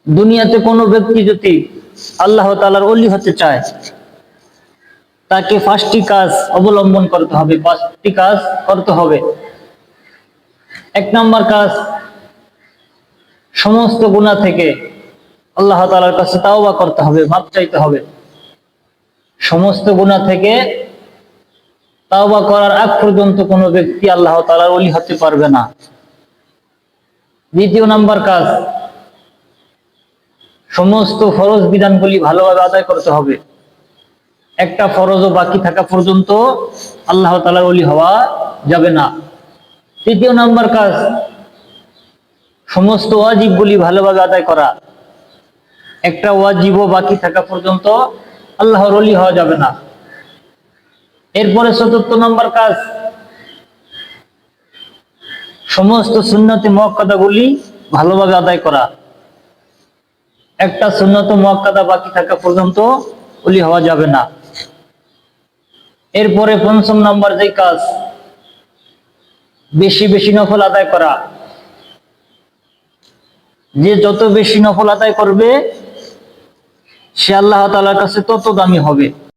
দুনিয়াতে কোনো ব্যক্তি যদি আল্লাহ তাআলার ওলি হতে চায়, তাকে 5টি কাজ অবলম্বন করতে হবে, 5টি কাজ করতে হবে। 1 নম্বর কাজ, সমস্ত গুনাহ থেকে আল্লাহ তাআলার কাছে তাওবা করতে হবে, মাফ চাইতে হবে। সমস্ত গুনাহ থেকে তাওবা করার আগ পর্যন্ত কোনো ব্যক্তি আল্লাহ তাআলার ওলি হতে পারবে না। 2 নম্বর কাজ, সমস্ত ফরজ বিধানগুলি ভালোভাবে আদায় করতে হবে। একটা ফরজও বাকি থাকা পর্যন্ত আল্লাহ তাআলার ওলি হওয়া যাবে না। 3 নম্বর কাজ, সমস্ত ওয়াজিবগুলি ভালোভাবে আদায় করা। একটা ওয়াজিবও বাকি থাকা পর্যন্ত আল্লাহর ওলি হওয়া যাবে না। এরপরে 4 নম্বর কাজ, সমস্ত সুন্নতে মুআক্কাদাগুলি ভালোভাবে আদায় করা। একটা সুন্নত মুআক্কাদা বাকি থাকা পর্যন্ত ওলি হওয়া যাবে না। এরপরে 5 নম্বর যে কাজ, বেশি বেশি নফল আদায় করা। যে যত বেশি নফল আদায় করবে, সে আল্লাহ তাআলার কাছে তত দামি হবে।